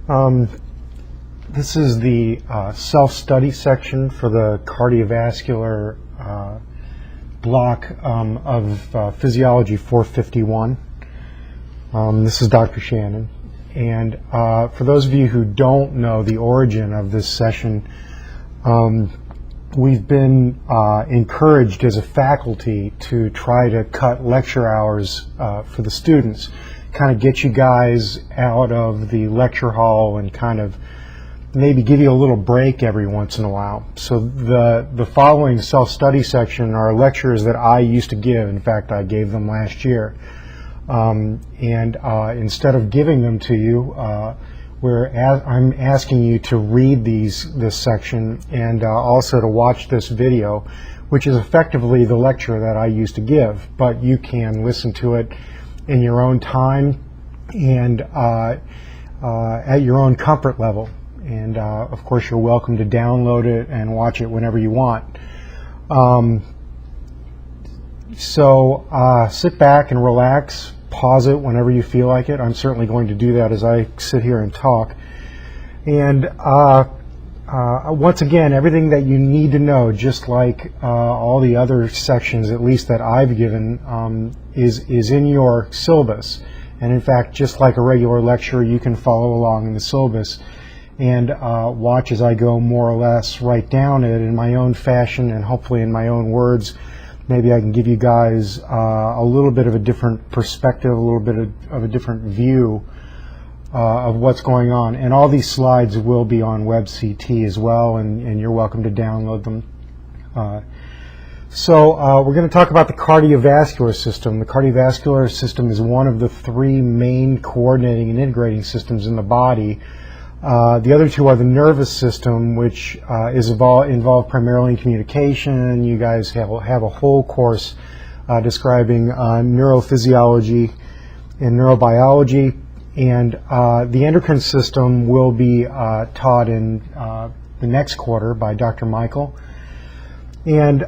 Um, this is the self-study section for the cardiovascular block of Physiology 451. This is Dr. Shannon. And for those of you who don't know the origin of this session, we've been encouraged as a faculty to try to cut lecture hours for the students, kind of get you guys out of the lecture hall and kind of maybe give you a little break every once in a while. So the following self-study section are lectures that I used to give. In fact, I gave them last year. Instead of giving them to you, I'm asking you to read this section and also to watch this video, which is effectively the lecture that I used to give, but you can listen to it in your own time and at your own comfort level. And of course, you're welcome to download it and watch it whenever you want. So sit back and relax, pause it whenever you feel like it. I'm certainly going to do that as I sit here and talk. And once again, everything that you need to know, just like all the other sections, at least that I've given, is in your syllabus. And in fact, just like a regular lecture, you can follow along in the syllabus and watch as I go more or less write down it in my own fashion and hopefully in my own words. Maybe I can give you guys a little bit of a different perspective, a little bit of a different view of what's going on. And all these slides will be on WebCT as well, and you're welcome to download them. So we're going to talk about the cardiovascular system. The cardiovascular system is one of the three main coordinating and integrating systems in the body. The other two are the nervous system, which is involved primarily in communication. You guys have a whole course describing neurophysiology and neurobiology. And the endocrine system will be taught in the next quarter by Dr. Michael. And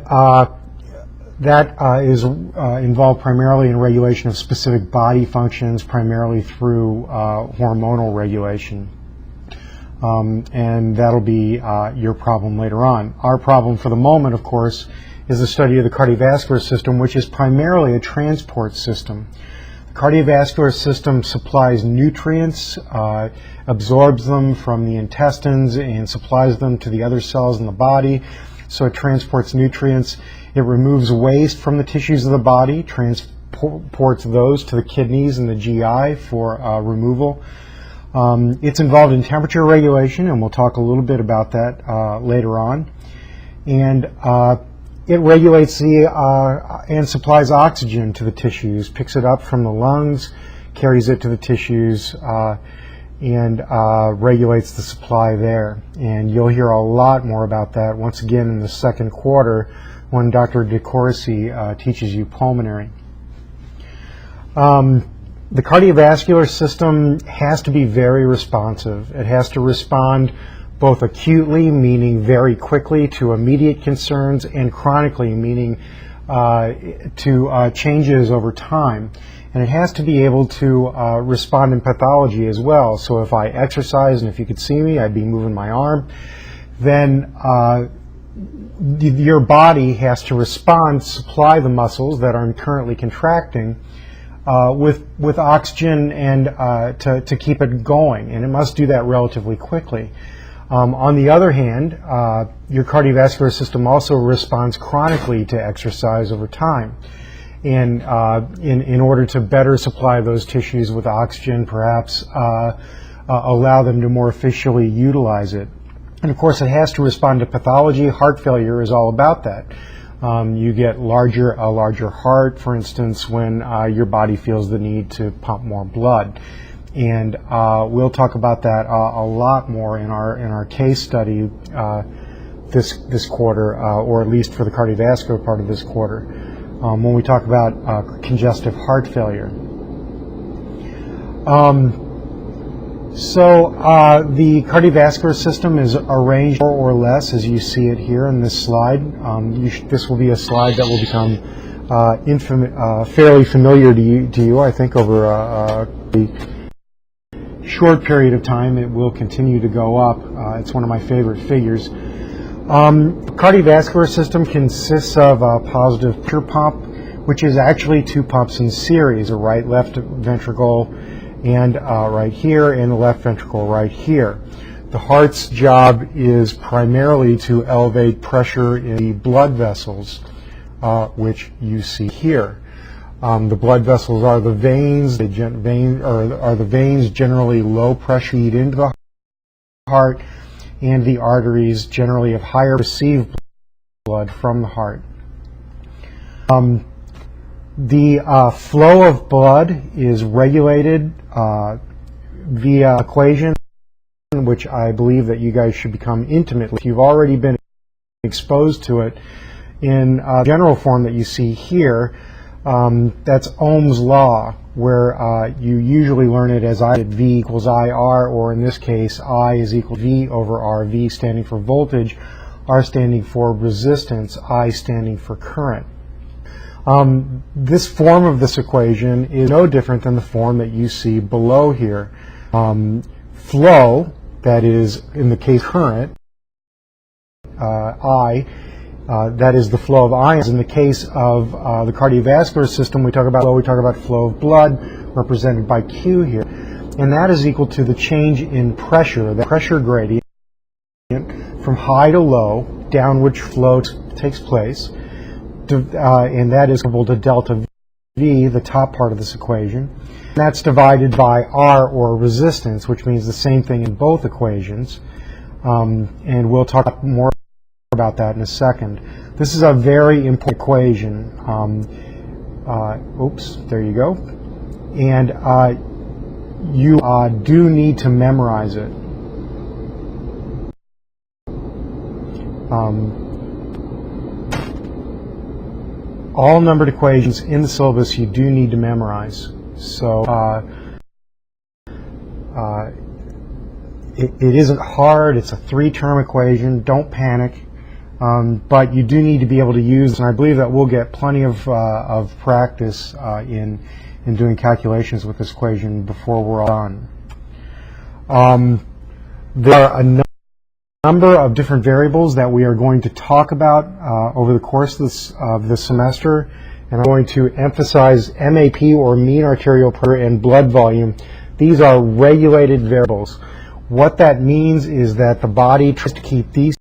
that is involved primarily in regulation of specific body functions, primarily through hormonal regulation. And that'll be your problem later on. Our problem for the moment, of course, is the study of the cardiovascular system, which is primarily a transport system. The cardiovascular system supplies nutrients, absorbs them from the intestines, and supplies them to the other cells in the body. So it transports nutrients. It removes waste from the tissues of the body, transports those to the kidneys and the GI for removal. It's involved in temperature regulation, and we'll talk a little bit about that later on. And it regulates and supplies oxygen to the tissues, picks it up from the lungs, carries it to the tissues, and regulates the supply there. And you'll hear a lot more about that once again in the second quarter when Dr. DeCourcy teaches you pulmonary. The cardiovascular system has to be very responsive. It has to respond both acutely, meaning very quickly to immediate concerns, and chronically, meaning to changes over time. And it has to be able to respond in pathology as well. So if I exercise, and if you could see me, I'd be moving my arm, then your body has to respond, supply the muscles that are currently contracting with oxygen and to keep it going, and it must do that relatively quickly. On the other hand, your cardiovascular system also responds chronically to exercise over time, and in order to better supply those tissues with oxygen, perhaps allow them to more efficiently utilize it. And of course, it has to respond to pathology. Heart failure is all about that. You get a larger heart, for instance, when your body feels the need to pump more blood. And we'll talk about that a lot more in our case study this quarter, or at least for the cardiovascular part of this quarter, when we talk about congestive heart failure. So the cardiovascular system is arranged more or less as you see it here in this slide. This will be a slide that will become fairly familiar to you, I think, over short period of time. It will continue to go up. It's one of my favorite figures. Cardiovascular system consists of a positive pressure pump, which is actually two pumps in series, a right-left ventricle and right here, and the left ventricle right here. The heart's job is primarily to elevate pressure in the blood vessels, which you see here. The blood vessels are the veins. The veins generally low pressure feed into the heart, and the arteries generally have higher received blood from the heart. The flow of blood is regulated via equation, which I believe that you guys should become intimate with. You've already been exposed to it in general form that you see here. That's Ohm's law, where you usually learn it as V equals IR, or in this case, I is equal to V over R, V standing for voltage, R standing for resistance, I standing for current. This form of this equation is no different than the form that you see below here. Flow, that is in the case current, I, that is the flow of ions. In the case of the cardiovascular system, we talk about flow of blood, represented by Q here, and that is equal to the change in pressure, the pressure gradient from high to low, down which flow takes place, and that is equal to delta V, the top part of this equation. And that's divided by R, or resistance, which means the same thing in both equations, and we'll talk more about that in a second. This is a very important equation. Oops, there you go. And you do need to memorize it. All numbered equations in the syllabus you do need to memorize. So it isn't hard. It's a 3-term equation. Don't panic. But you do need to be able to use, and I believe that we'll get plenty of practice in doing calculations with this equation before we're all done. There are a number of different variables that we are going to talk about over the course of this semester, and I'm going to emphasize MAP, or mean arterial pressure, and blood volume. These are regulated variables. What that means is that the body tries to keep these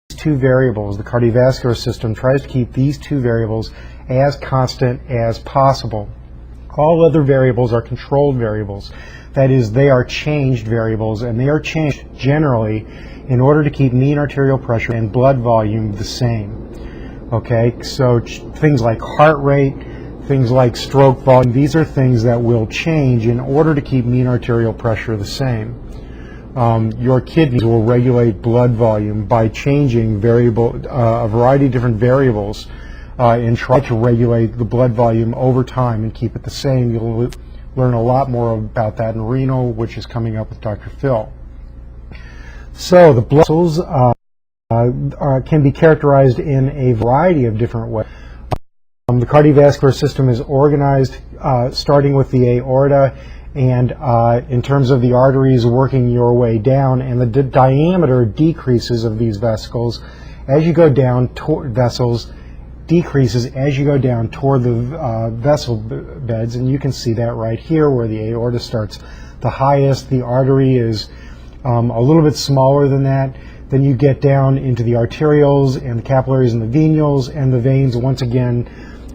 two variables, the cardiovascular system tries to keep these two variables as constant as possible. All other variables are controlled variables. That is, they are changed variables, and they are changed generally in order to keep mean arterial pressure and blood volume the same. Okay, so things like heart rate, things like stroke volume, these are things that will change in order to keep mean arterial pressure the same. Your kidneys will regulate blood volume by changing a variety of different variables and try to regulate the blood volume over time and keep it the same. You'll learn a lot more about that in renal, which is coming up with Dr. Phil. So the blood vessels can be characterized in a variety of different ways. The cardiovascular system is organized starting with the aorta, and in terms of the arteries working your way down, and the diameter decreases of these vesicles as you go down vessels decreases as you go down toward the vessel beds, and you can see that right here where the aorta starts the highest. The artery is a little bit smaller than that. Then you get down into the arterioles and the capillaries and the venules, and the veins once again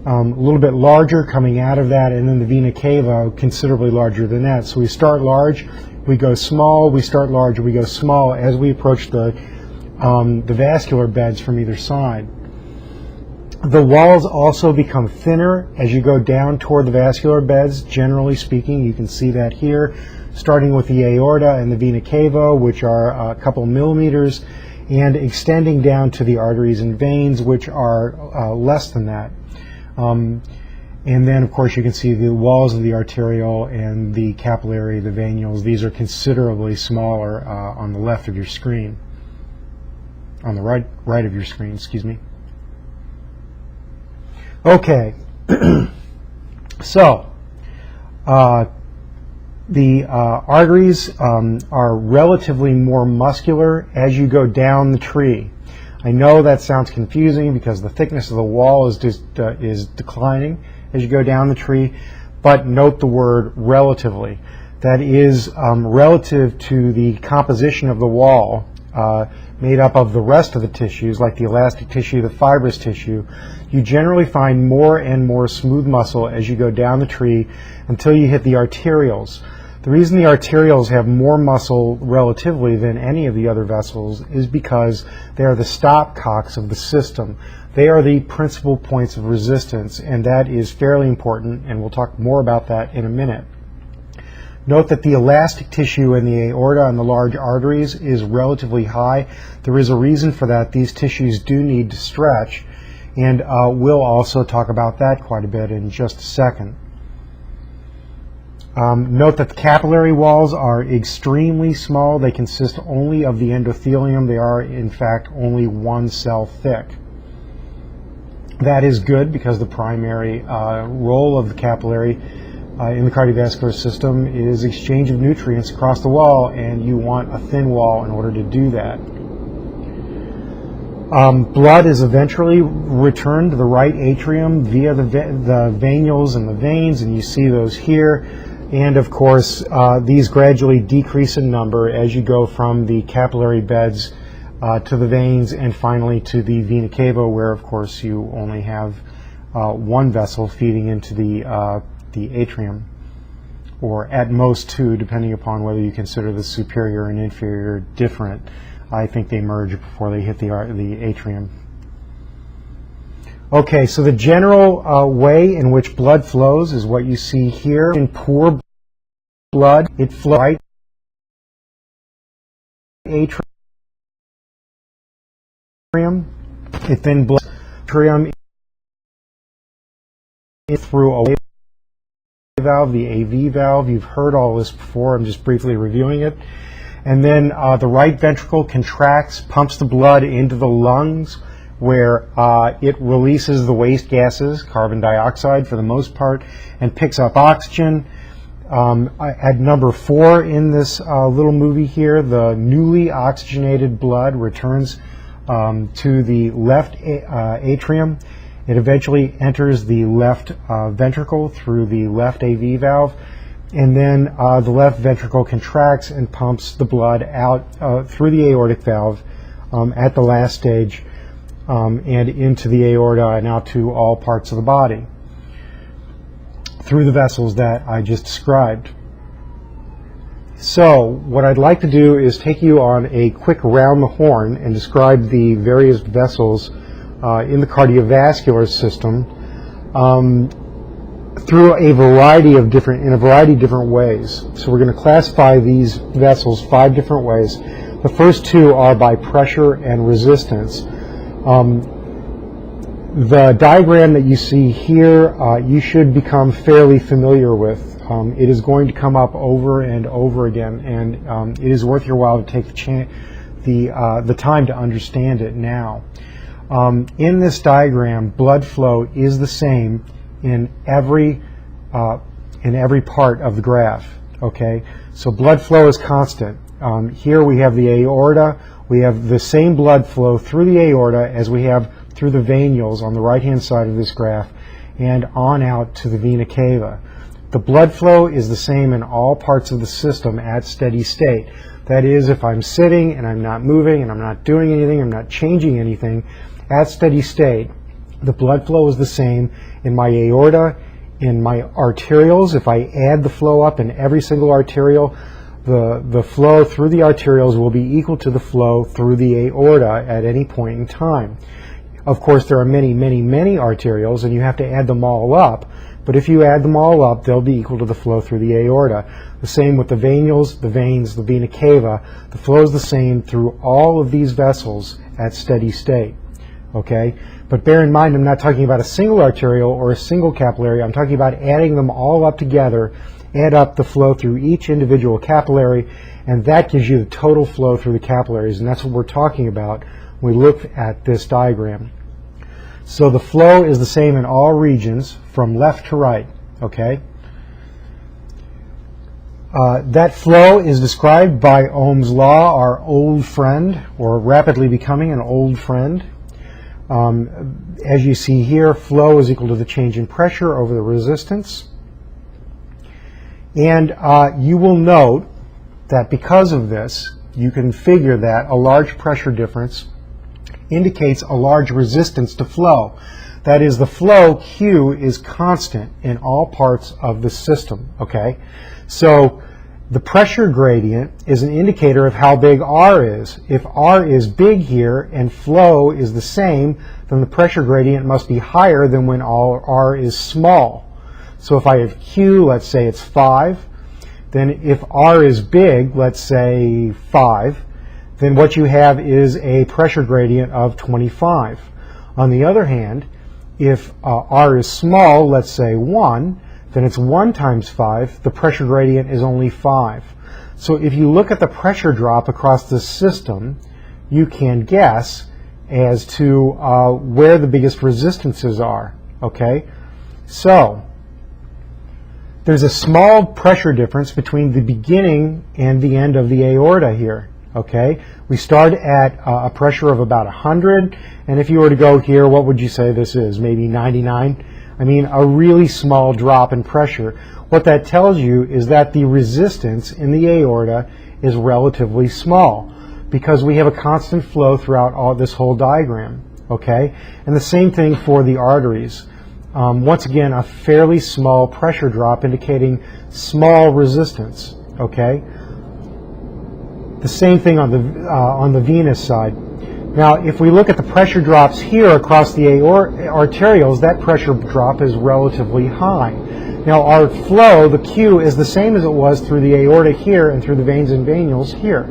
a little bit larger coming out of that, and then the vena cava considerably larger than that. So we start large, we go small, we start large, we go small as we approach the vascular beds from either side. The walls also become thinner as you go down toward the vascular beds, generally speaking. You can see that here, starting with the aorta and the vena cava, which are a couple millimeters, and extending down to the arteries and veins, which are less than that. And then, of course, you can see the walls of the arteriole and the capillary, the venules. These are considerably smaller on the left of your screen, on the right of your screen, excuse me. Okay, so The arteries are relatively more muscular as you go down the tree. I know that sounds confusing because the thickness of the wall is declining as you go down the tree, but note the word relatively. That is relative to the composition of the wall made up of the rest of the tissues, like the elastic tissue, the fibrous tissue. You generally find more and more smooth muscle as you go down the tree until you hit the arterioles. The reason the arterioles have more muscle relatively than any of the other vessels is because they are the stopcocks of the system. They are the principal points of resistance, and that is fairly important, and we'll talk more about that in a minute. Note that the elastic tissue in the aorta and the large arteries is relatively high. There is a reason for that. These tissues do need to stretch, and we'll also talk about that quite a bit in just a second. Note that the capillary walls are extremely small. They consist only of the endothelium. They are, in fact, only one cell thick. That is good because the primary role of the capillary in the cardiovascular system is exchange of nutrients across the wall, and you want a thin wall in order to do that. Blood is eventually returned to the right atrium via the venules and the veins, and you see those here. And of course, these gradually decrease in number as you go from the capillary beds to the veins and finally to the vena cava, where of course you only have one vessel feeding into the atrium, or at most two, depending upon whether you consider the superior and inferior different. I think they merge before they hit the atrium. Okay, so the general way in which blood flows is what you see here. In poor blood, it flows right atrium. It then blows atrium through a valve, the AV valve. You've heard all this before. I'm just briefly reviewing it. And then the right ventricle contracts, pumps the blood into the lungs, where it releases the waste gases, carbon dioxide for the most part, and picks up oxygen. At number 4 in this little movie here, the newly oxygenated blood returns to the left atrium. It eventually enters the left ventricle through the left AV valve, and then the left ventricle contracts and pumps the blood out through the aortic valve at the last stage, and into the aorta and out to all parts of the body through the vessels that I just described. So what I'd like to do is take you on a quick round the horn and describe the various vessels in the cardiovascular system through a variety of different ways. So we're going to classify these vessels 5 different ways. The first 2 are by pressure and resistance. The diagram that you see here, you should become fairly familiar with. It is going to come up over and over again, and it is worth your while to take the time to understand it now. In this diagram, blood flow is the same in every part of the graph. Okay, so blood flow is constant. Here we have the aorta. We have the same blood flow through the aorta as we have through the venules on the right-hand side of this graph, and on out to the vena cava. The blood flow is the same in all parts of the system at steady state. That is, if I'm sitting and I'm not moving and I'm not doing anything, I'm not changing anything, at steady state, the blood flow is the same in my aorta, in my arterioles. If I add the flow up in every single arteriole, the flow through the arterioles will be equal to the flow through the aorta at any point in time. Of course, there are many, many, many arterioles, and you have to add them all up. But if you add them all up, they'll be equal to the flow through the aorta. The same with the venules, the veins, the vena cava. The flow is the same through all of these vessels at steady state. Okay? But bear in mind, I'm not talking about a single arteriole or a single capillary. I'm talking about adding them all up together, add up the flow through each individual capillary, and that gives you the total flow through the capillaries, and that's what we're talking about when we look at this diagram. So the flow is the same in all regions from left to right. Okay? That flow is described by Ohm's law, our old friend, or rapidly becoming an old friend. As you see here, flow is equal to the change in pressure over the resistance. And you will note that because of this, you can figure that a large pressure difference indicates a large resistance to flow. That is, the flow Q is constant in all parts of the system, okay? So the pressure gradient is an indicator of how big R is. If R is big here and flow is the same, then the pressure gradient must be higher than when R is small. So if I have Q, let's say it's 5, then if R is big, let's say 5, then what you have is a pressure gradient of 25. On the other hand, if R is small, let's say 1, then it's 1 times 5. The pressure gradient is only 5. So if you look at the pressure drop across the system, you can guess as to where the biggest resistances are, okay? So there's a small pressure difference between the beginning and the end of the aorta here, okay? We start at a pressure of about 100, and if you were to go here, what would you say this is? Maybe 99? I mean, a really small drop in pressure. What that tells you is that the resistance in the aorta is relatively small because we have a constant flow throughout this whole diagram, okay? And the same thing for the arteries. Once again, a fairly small pressure drop indicating small resistance, okay? The same thing on the venous side. Now, if we look at the pressure drops here across the arterioles, that pressure drop is relatively high. Now, our flow, the Q, is the same as it was through the aorta here and through the veins and venules here.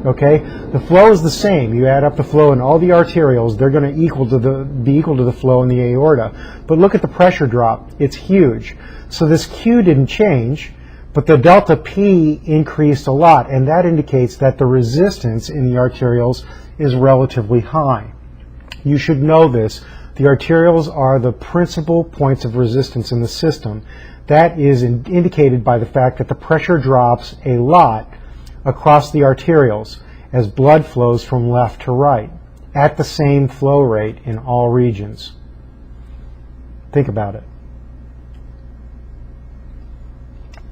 Okay, the flow is the same. You add up the flow in all the arterioles, they're going to be equal to the flow in the aorta. But look at the pressure drop; it's huge. So this Q didn't change, but the delta P increased a lot, and that indicates that the resistance in the arterioles is relatively high. You should know this. The arterioles are the principal points of resistance in the system. That is indicated by the fact that the pressure drops a lot across the arterioles as blood flows from left to right at the same flow rate in all regions. Think about it.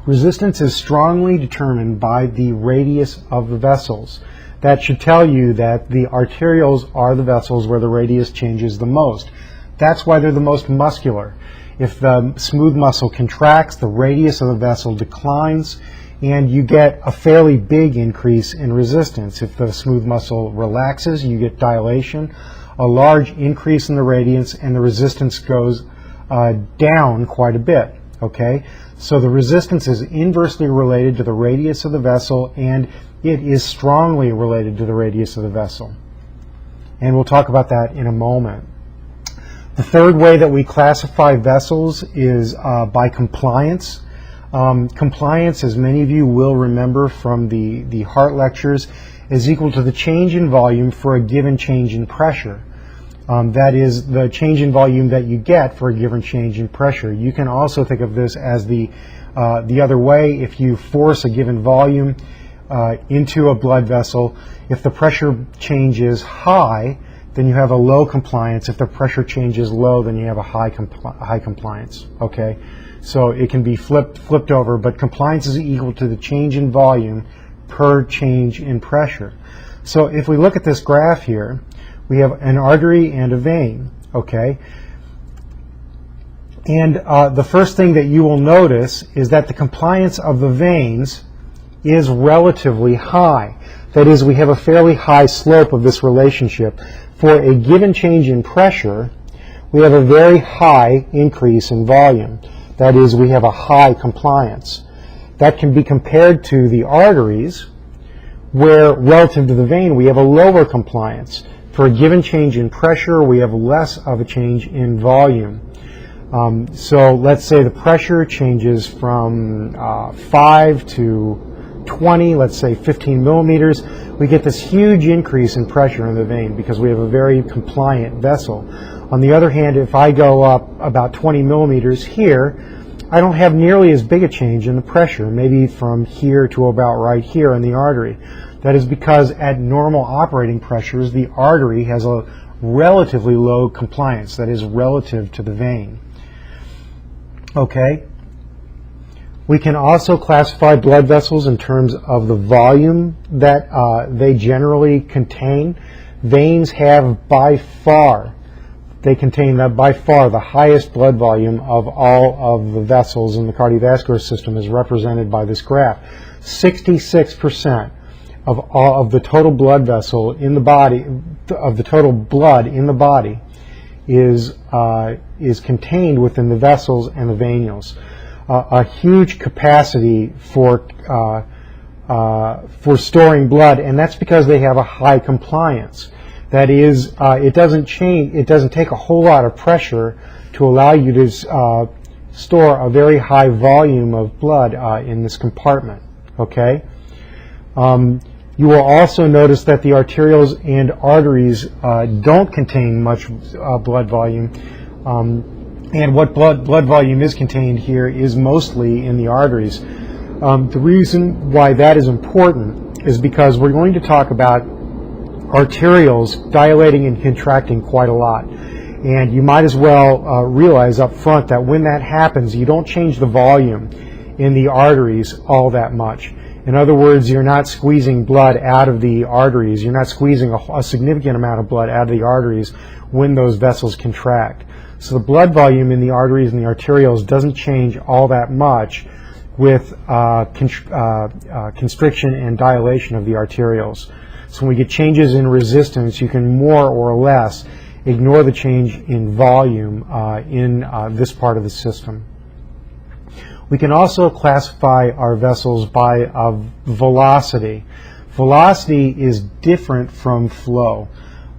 Resistance is strongly determined by the radius of the vessels. That should tell you that the arterioles are the vessels where the radius changes the most. That's why they're the most muscular. If the smooth muscle contracts, the radius of the vessel declines, and you get a fairly big increase in resistance. If the smooth muscle relaxes, you get dilation, a large increase in the radius, and the resistance goes down quite a bit. Okay, so the resistance is inversely related to the radius of the vessel, and it is strongly related to the radius of the vessel. And we'll talk about that in a moment. The third way that we classify vessels is by compliance. Compliance, as many of you will remember from the heart lectures, is equal to the change in volume for a given change in pressure. That is the change in volume that you get for a given change in pressure. You can also think of this as the other way. If you force a given volume into a blood vessel, if the pressure change is high, then you have a low compliance. If the pressure change is low, then you have a high compliance. Okay, so it can be flipped over, but compliance is equal to the change in volume per change in pressure. So if we look at this graph here, we have an artery and a vein, okay? And the first thing that you will notice is that the compliance of the veins is relatively high. That is, we have a fairly high slope of this relationship. For a given change in pressure, we have a very high increase in volume. That is, we have a high compliance. That can be compared to the arteries, where relative to the vein, we have a lower compliance. For a given change in pressure, we have less of a change in volume. So let's say the pressure changes from 5 to 20, let's say 15 millimeters. We get this huge increase in pressure in the vein because we have a very compliant vessel. On the other hand, if I go up about 20 millimeters here, I don't have nearly as big a change in the pressure, maybe from here to about right here in the artery. That is because at normal operating pressures, the artery has a relatively low compliance, that is relative to the vein. Okay? We can also classify blood vessels in terms of the volume that they generally contain. Veins have by far the highest blood volume of all of the vessels in the cardiovascular system, is represented by this graph. 66% of all of the total blood vessel in the body, of the total blood in the body, is contained within the vessels and the venules. A huge capacity for storing blood, and that's because they have a high compliance. That is, it doesn't take a whole lot of pressure to allow you to store a very high volume of blood in this compartment. Okay. You will also notice that the arterioles and arteries don't contain much blood volume, and what blood volume is contained here is mostly in the arteries. The reason why that is important is because we're going to talk about arterioles dilating and contracting quite a lot. And you might as well realize up front that when that happens, you don't change the volume in the arteries all that much. In other words, you're not squeezing blood out of the arteries. You're not squeezing a significant amount of blood out of the arteries when those vessels contract. So the blood volume in the arteries and the arterioles doesn't change all that much with constriction and dilation of the arterioles. So when we get changes in resistance, you can more or less ignore the change in volume in this part of the system. We can also classify our vessels by velocity. Velocity is different from flow.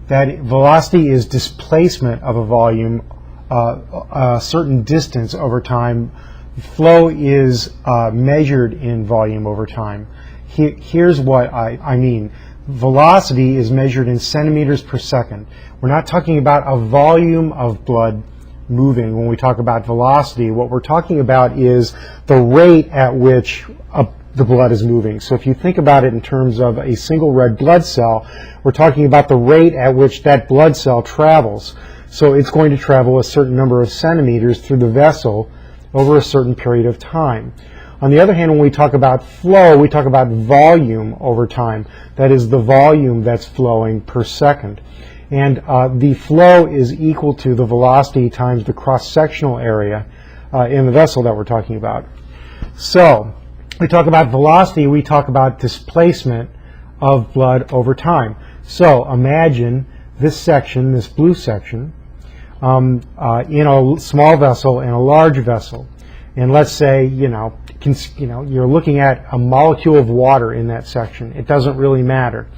That velocity is displacement of a volume a certain distance over time. Flow is measured in volume over time. Here's what I mean. Velocity is measured in centimeters per second. We're not talking about a volume of blood moving. When we talk about velocity, what we're talking about is the rate at which the blood is moving. So if you think about it in terms of a single red blood cell, we're talking about the rate at which that blood cell travels. So it's going to travel a certain number of centimeters through the vessel over a certain period of time. On the other hand, when we talk about flow, we talk about volume over time. That is the volume that's flowing per second. And the flow is equal to the velocity times the cross-sectional area in the vessel that we're talking about. So we talk about velocity, we talk about displacement of blood over time. So imagine this section, this blue section, in a small vessel and a large vessel. And let's say, you're looking at a molecule of water in that section. It doesn't really matter,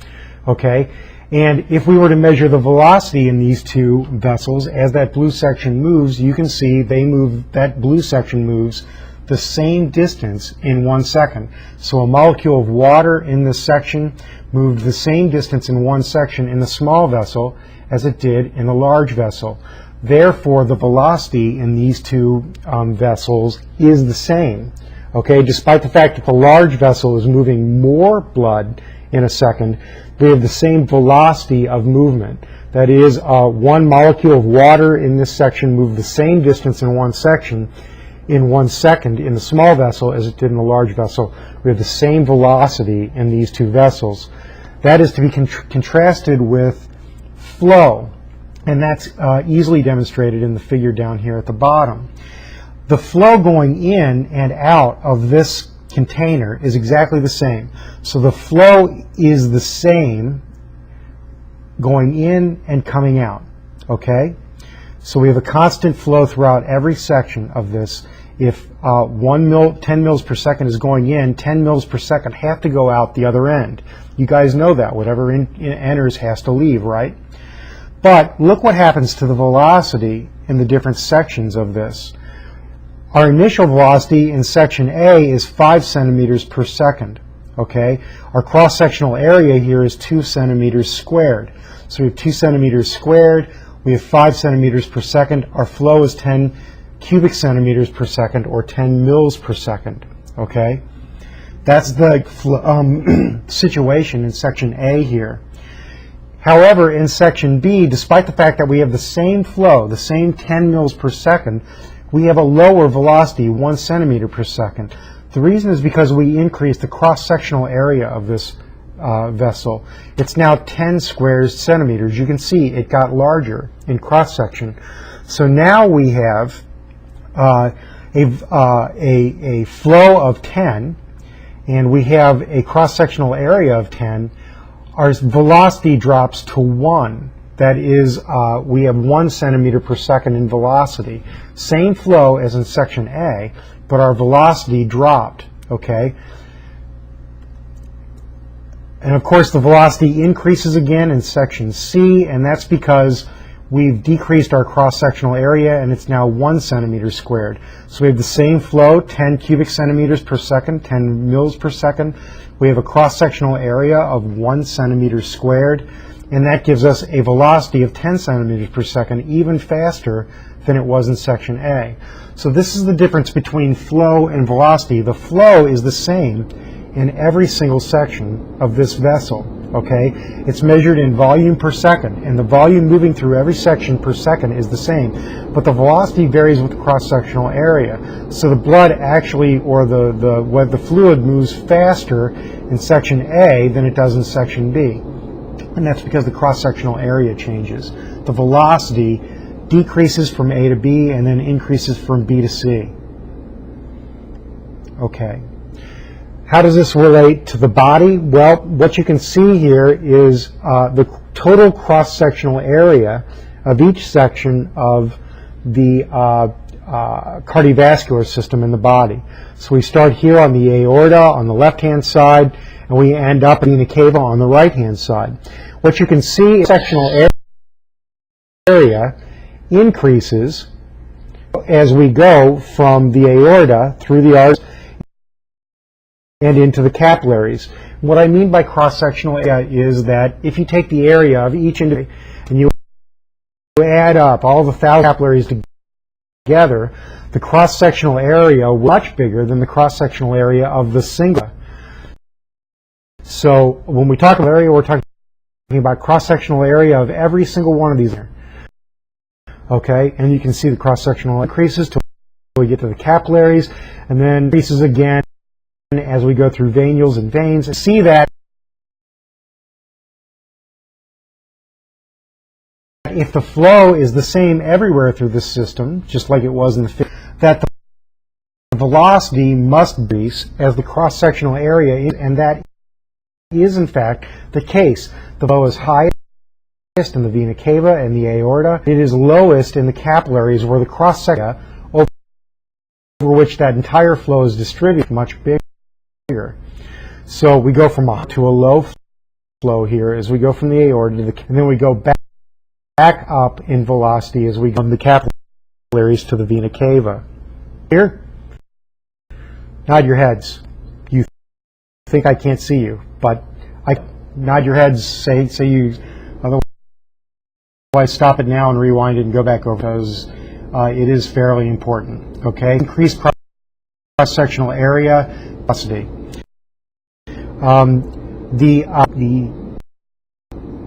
okay? And if we were to measure the velocity in these two vessels, as that blue section moves, you can see that blue section moves the same distance in 1 second. So a molecule of water in this section moved the same distance in 1 second in the small vessel as it did in the large vessel. Therefore, the velocity in these two vessels is the same. Okay, despite the fact that the large vessel is moving more blood in a second, we have the same velocity of movement. That is, one molecule of water in this section moved the same distance in 1 second in the small vessel as it did in the large vessel. We have the same velocity in these two vessels. That is to be contrasted with flow, and that's easily demonstrated in the figure down here at the bottom. The flow going in and out of this container is exactly the same. So the flow is the same going in and coming out, okay? So we have a constant flow throughout every section of this. If 10 mils per second is going in, 10 mils per second have to go out the other end. You guys know that. Whatever enters has to leave, right? But look what happens to the velocity in the different sections of this. Our initial velocity in section A is 5 centimeters per second. Okay? Our cross-sectional area here is 2 centimeters squared. So we have 2 centimeters squared. We have 5 centimeters per second. Our flow is 10 cubic centimeters per second, or 10 mils per second. Okay? That's the situation in section A here. However, in section B, despite the fact that we have the same flow, the same 10 mils per second, we have a lower velocity, 1 centimeter per second. The reason is because we increased the cross-sectional area of this vessel. It's now 10 square centimeters. You can see it got larger in cross-section. So now we have a flow of 10, and we have a cross-sectional area of 10. Our velocity drops to 1. That is, we have 1 centimeter per second in velocity. Same flow as in section A, but our velocity dropped, okay? And of course the velocity increases again in section C, and that's because we've decreased our cross-sectional area, and it's now 1 centimeter squared. So we have the same flow, 10 cubic centimeters per second, 10 mils per second. We have a cross-sectional area of 1 centimeter squared, and that gives us a velocity of 10 centimeters per second, even faster than it was in section A. So this is the difference between flow and velocity. The flow is the same in every single section of this vessel, okay? It's measured in volume per second, and the volume moving through every section per second is the same, but the velocity varies with the cross-sectional area. So the blood actually, or the fluid moves faster in section A than it does in section B. And that's because the cross-sectional area changes. The velocity decreases from A to B and then increases from B to C. Okay. How does this relate to the body? Well, what you can see here is the total cross-sectional area of each section of the cardiovascular system in the body. So we start here on the aorta on the left-hand side, and we end up in the vena cava on the right-hand side. What you can see is sectional area increases as we go from the aorta through the arteries and into the capillaries. What I mean by cross-sectional area is that if you take the area of each individual and you add up all the 1,000 capillaries together, the cross-sectional area is much bigger than the cross-sectional area of the single. So when we talk about area, we're talking about cross-sectional area of every single one of these. Okay, and you can see the cross-sectional increases till we get to the capillaries, and then increases again as we go through venules and veins. See that if the flow is the same everywhere through the system, just like it was in the figure, that the velocity must increase as the cross-sectional area is, and that is in fact the case. The flow is highest in the vena cava and the aorta. It is lowest in the capillaries, where the cross-section over which that entire flow is distributed much bigger. So we go from a to a low flow here as we go from the aorta to the, and then we go back up in velocity as we go from the capillaries to the vena cava. Here? Nod your heads. You think I can't see you, but nod your heads, say you, otherwise stop it now and rewind it and go back over, because it is fairly important. Okay? Increased cross-sectional area, velocity.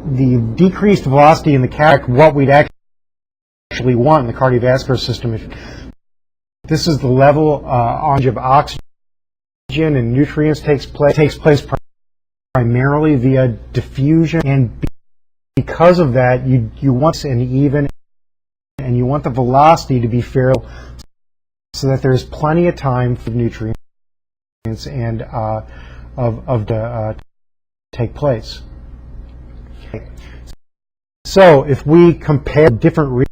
The decreased velocity in the cardiac, what we'd actually want in the cardiovascular system. If this is the level of oxygen and nutrients takes place primarily via diffusion, and because of that, you want an even, and you want the velocity to be fair, so that there's plenty of time for nutrients and take place. So if we compare different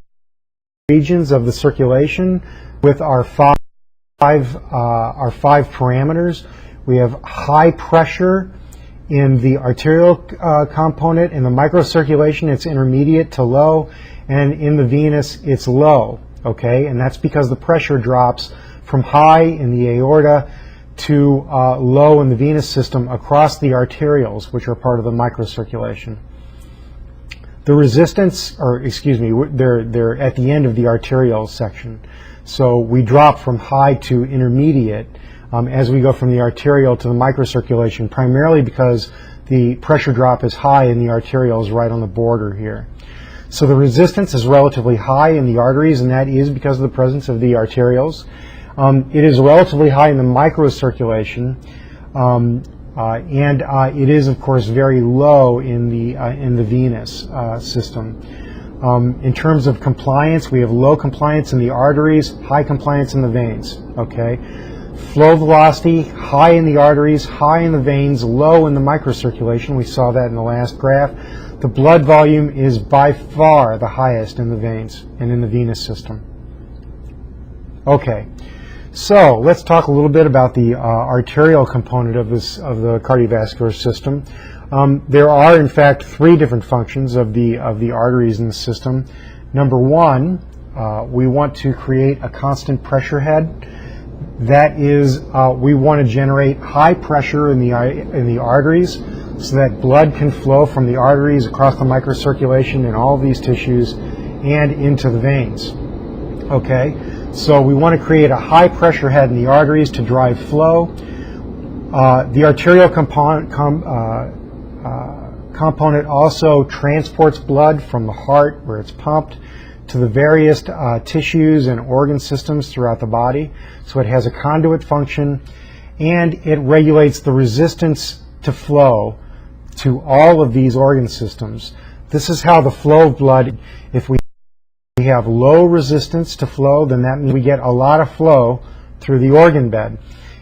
regions of the circulation with our five parameters, we have high pressure in the arterial component. In the microcirculation, it's intermediate to low, and in the venous, it's low. Okay, and that's because the pressure drops from high in the aorta to low in the venous system across the arterioles, which are part of the microcirculation. The resistance, or excuse me, they're at the end of the arteriole section. So we drop from high to intermediate as we go from the arterial to the microcirculation, primarily because the pressure drop is high in the arterioles right on the border here. So the resistance is relatively high in the arteries, and that is because of the presence of the arterioles. It is relatively high in the microcirculation, and it is, of course, very low in the venous system. In terms of compliance, we have low compliance in the arteries, high compliance in the veins. Okay, flow velocity high in the arteries, high in the veins, low in the microcirculation. We saw that in the last graph. The blood volume is by far the highest in the veins and in the venous system. Okay, so let's talk a little bit about the arterial component of the cardiovascular system. There are, in fact, three different functions of the arteries in the system. Number one, we want to create a constant pressure head. That is, we want to generate high pressure in the arteries, so that blood can flow from the arteries across the microcirculation in all of these tissues and into the veins. Okay, so we want to create a high pressure head in the arteries to drive flow. The arterial component also transports blood from the heart, where it's pumped, to the various tissues and organ systems throughout the body. So it has a conduit function, and it regulates the resistance to flow to all of these organ systems. This is how the flow of blood, if we have low resistance to flow, then that means we get a lot of flow through the organ bed.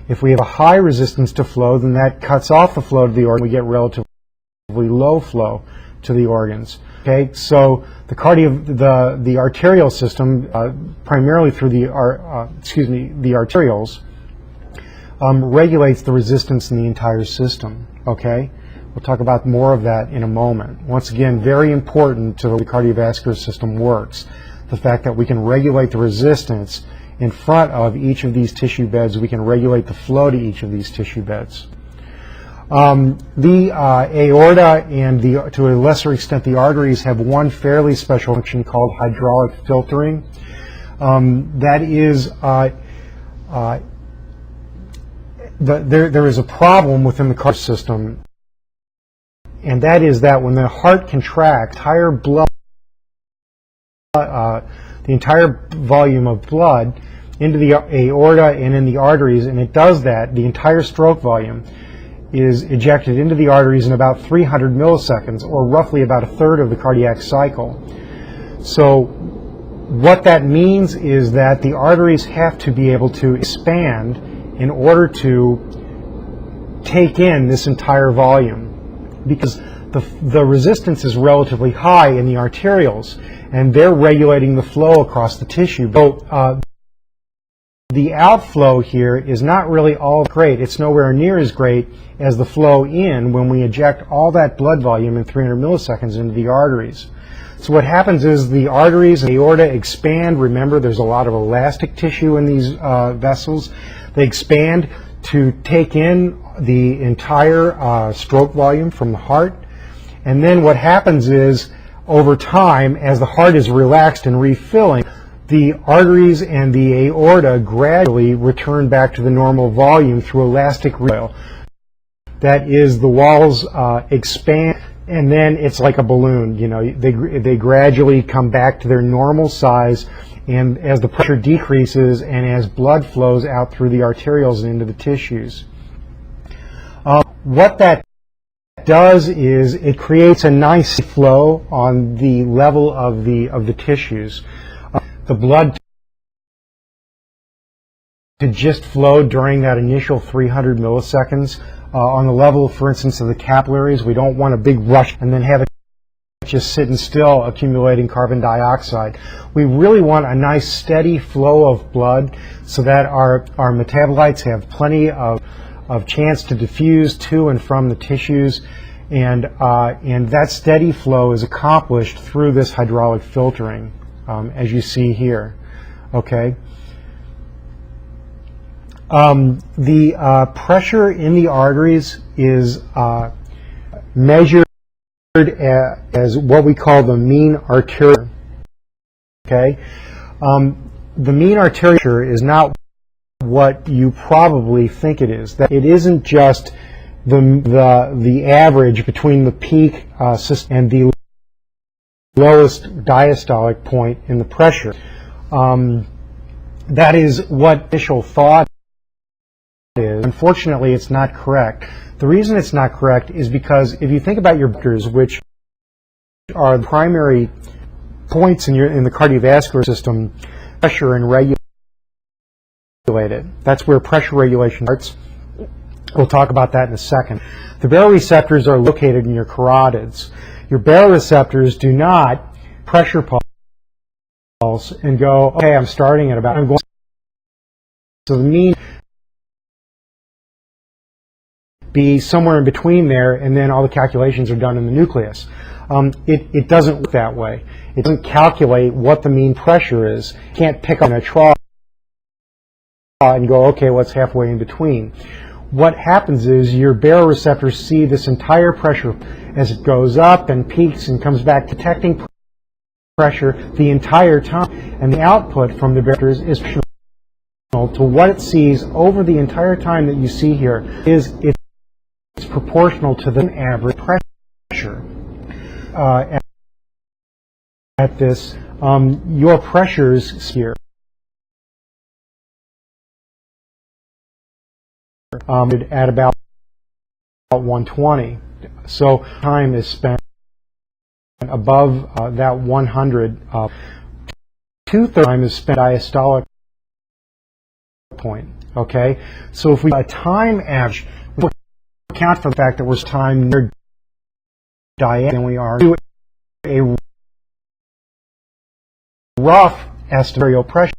If we have a high resistance to flow, then that cuts off the flow to the organ. We get relatively low flow to the organs. Okay, so the arterial system, primarily through the arterioles, regulates the resistance in the entire system. Okay, we'll talk about more of that in a moment. Once again, very important to the cardiovascular system works. The fact that we can regulate the resistance in front of each of these tissue beds, we can regulate the flow to each of these tissue beds. The aorta and to a lesser extent the arteries have one fairly special function called hydraulic filtering. That is, there is a problem within the cardiovascular system, and that is that when the heart contracts, the entire volume of blood into the aorta and in the arteries, and it does that, the entire stroke volume is ejected into the arteries in about 300 milliseconds, or roughly about a third of the cardiac cycle. So what that means is that the arteries have to be able to expand in order to take in this entire volume, because the resistance is relatively high in the arterioles, and they're regulating the flow across the tissue. So the outflow here is not really all great. It's nowhere near as great as the flow in when we eject all that blood volume in 300 milliseconds into the arteries. So what happens is the arteries and the aorta expand. Remember, there's a lot of elastic tissue in these vessels. They expand to take in the entire stroke volume from the heart. And then what happens is, over time, as the heart is relaxed and refilling, the arteries and the aorta gradually return back to the normal volume through elastic recoil. That is, the walls expand, and then it's like a balloon. You know, they gradually come back to their normal size, and as the pressure decreases and as blood flows out through the arterioles and into the tissues. What that does is it creates a nice flow on the level of the tissues. The blood to just flow during that initial 300 milliseconds on the level, for instance, of the capillaries. We don't want a big rush and then have it just sitting still accumulating carbon dioxide. We really want a nice steady flow of blood so that our metabolites have plenty of chance to diffuse to and from the tissues, and that steady flow is accomplished through this hydraulic filtering, as you see here. Okay. The pressure in the arteries is measured as what we call the mean arterial. Okay. the mean arterial pressure is not what you probably think it is. That it isn't just the average between the peak and the lowest diastolic point in the pressure. That is what initial thought is. Unfortunately, it's not correct. The reason it's not correct is because if you think about your vectors, which are the primary points in the cardiovascular system, pressure and regulate it. That's where pressure regulation starts. We'll talk about that in a second. The baroreceptors are located in your carotids. Your baroreceptors do not pressure pulse and go, okay, I'm starting at about, I'm going. So the mean be somewhere in between there, and then all the calculations are done in the nucleus. It doesn't work that way. It doesn't calculate what the mean pressure is. You can't pick on a trough and go, okay, what's halfway in between? What happens is your baroreceptors see this entire pressure as it goes up and peaks and comes back, detecting pressure the entire time. And the output from the baroreceptors is proportional to what it sees over the entire time that you see here. It's proportional to the average pressure. At this, your pressures here at about 120. So time is spent above that 100. Two-thirds time is spent diastolic point. Okay, so if we a time average, we account for the fact that we're time near diastole than we are to a rough estimate pressure.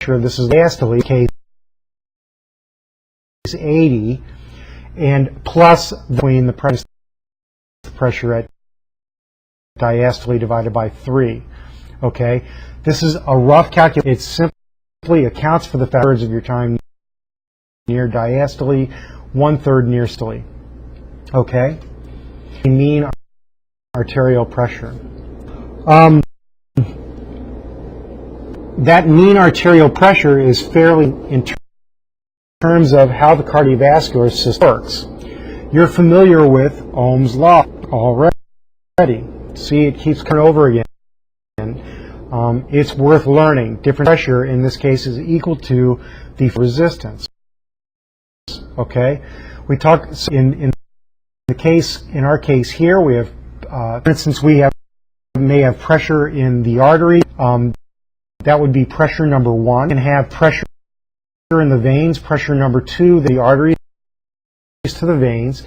This is diastole case 80, and plus between the pressure at diastole divided by 3. Okay, this is a rough calculation. It simply accounts for the thirds of your time near diastole, 1/3 near systole. Okay, mean arterial pressure. That mean arterial pressure is fairly in terms of how the cardiovascular system works. You're familiar with Ohm's law already. See, it keeps coming over again. It's worth learning. Different pressure in this case is equal to the resistance. Okay, we talk in our case here. We have, for instance, may have pressure in the artery. That would be pressure number 1, and have pressure in the veins. Pressure number 2, the arteries to the veins,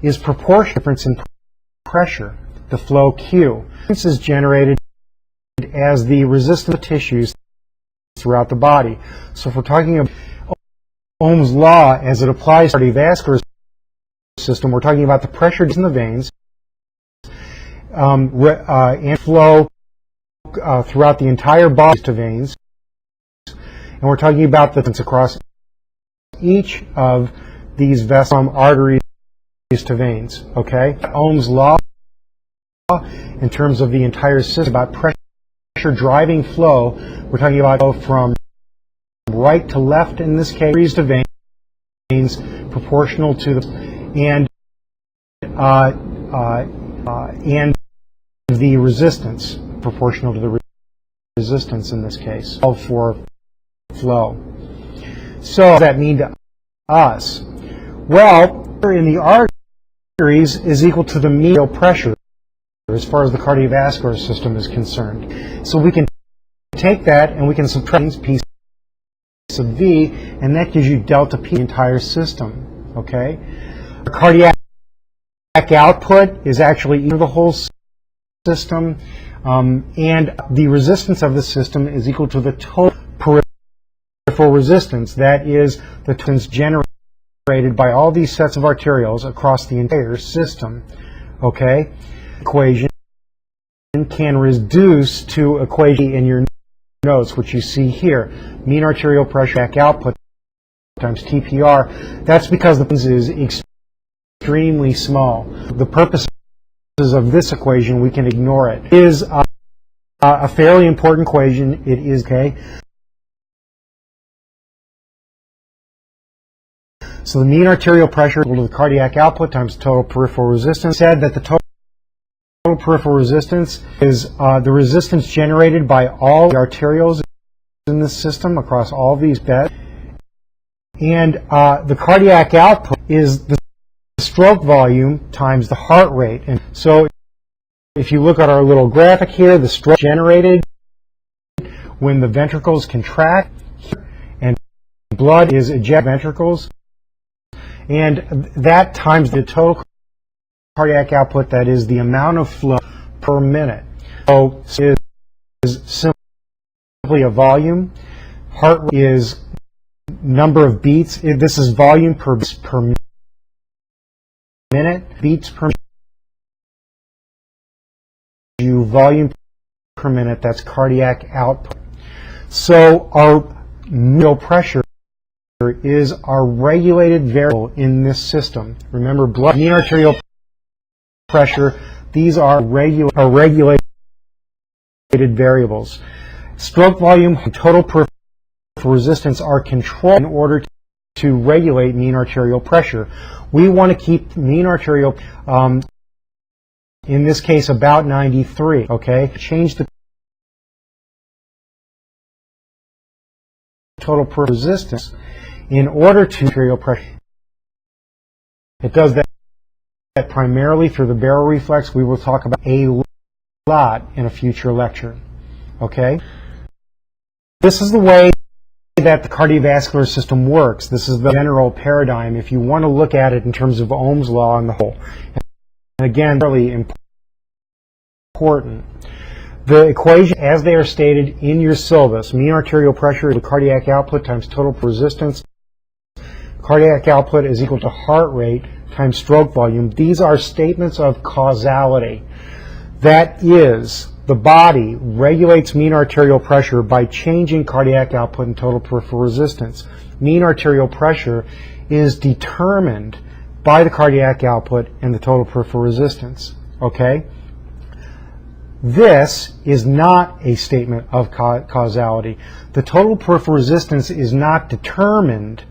is proportional difference in pressure, the flow Q. This is generated as the resistance of tissues throughout the body. So if we're talking about Ohm's law as it applies to the cardiovascular system, we're talking about the pressure in the veins and flow throughout the entire body to veins, and we're talking about the distance across each of these vessels from arteries to veins. Okay, Ohm's law in terms of the entire system about pressure driving flow. We're talking about flow from right to left in this case, arteries to veins, proportional to the and the resistance proportional to the resistance in this case for flow. So what does that mean to us? Well, in the arteries is equal to the mean pressure as far as the cardiovascular system is concerned. So we can take that and we can subtract P sub V, and that gives you delta P, the entire system. Okay? The cardiac output is equal to the whole system, and the resistance of the system is equal to the total peripheral resistance. That is the resistance generated by all these sets of arterioles across the entire system. Okay? Equation can reduce to equation in your notes, which you see here. Mean arterial pressure output times TPR. That's because the is extremely small. The purposes of this equation, we can ignore it. It is a fairly important equation. It is okay. So the mean arterial pressure equal to the cardiac output times the total peripheral resistance. Said that the total peripheral resistance is the resistance generated by all the arterioles in this system across all these beds. And the cardiac output is the stroke volume times the heart rate. And so if you look at our little graphic here, the stroke generated when the ventricles contract and blood is ejected ventricles, and that times the total cardiac output, that is the amount of flow per minute. So it is simply a volume. Heart rate is number of beats. This is volume per minute, beats per minute, volume per minute, that's cardiac output. So our mean pressure is our regulated variable in this system. Remember, blood, mean arterial pressure, these are regulated variables. Stroke volume and total peripheral resistance are controlled in order to regulate mean arterial pressure. We want to keep mean arterial, in this case, about 93, okay? Change the total peripheral resistance in order to arterial pressure. It does that primarily through the barrel reflex. We will talk about a lot in a future lecture, okay? This is the way that the cardiovascular system works. This is the general paradigm if you want to look at it in terms of Ohm's law on the whole. And again, really important. The equation, as they are stated in your syllabus, mean arterial pressure is the cardiac output times total resistance. Cardiac output is equal to heart rate times stroke volume. These are statements of causality. That is, the body regulates mean arterial pressure by changing cardiac output and total peripheral resistance. Mean arterial pressure is determined by the cardiac output and the total peripheral resistance. Okay? This is not a statement of causality. The total peripheral resistance is not determined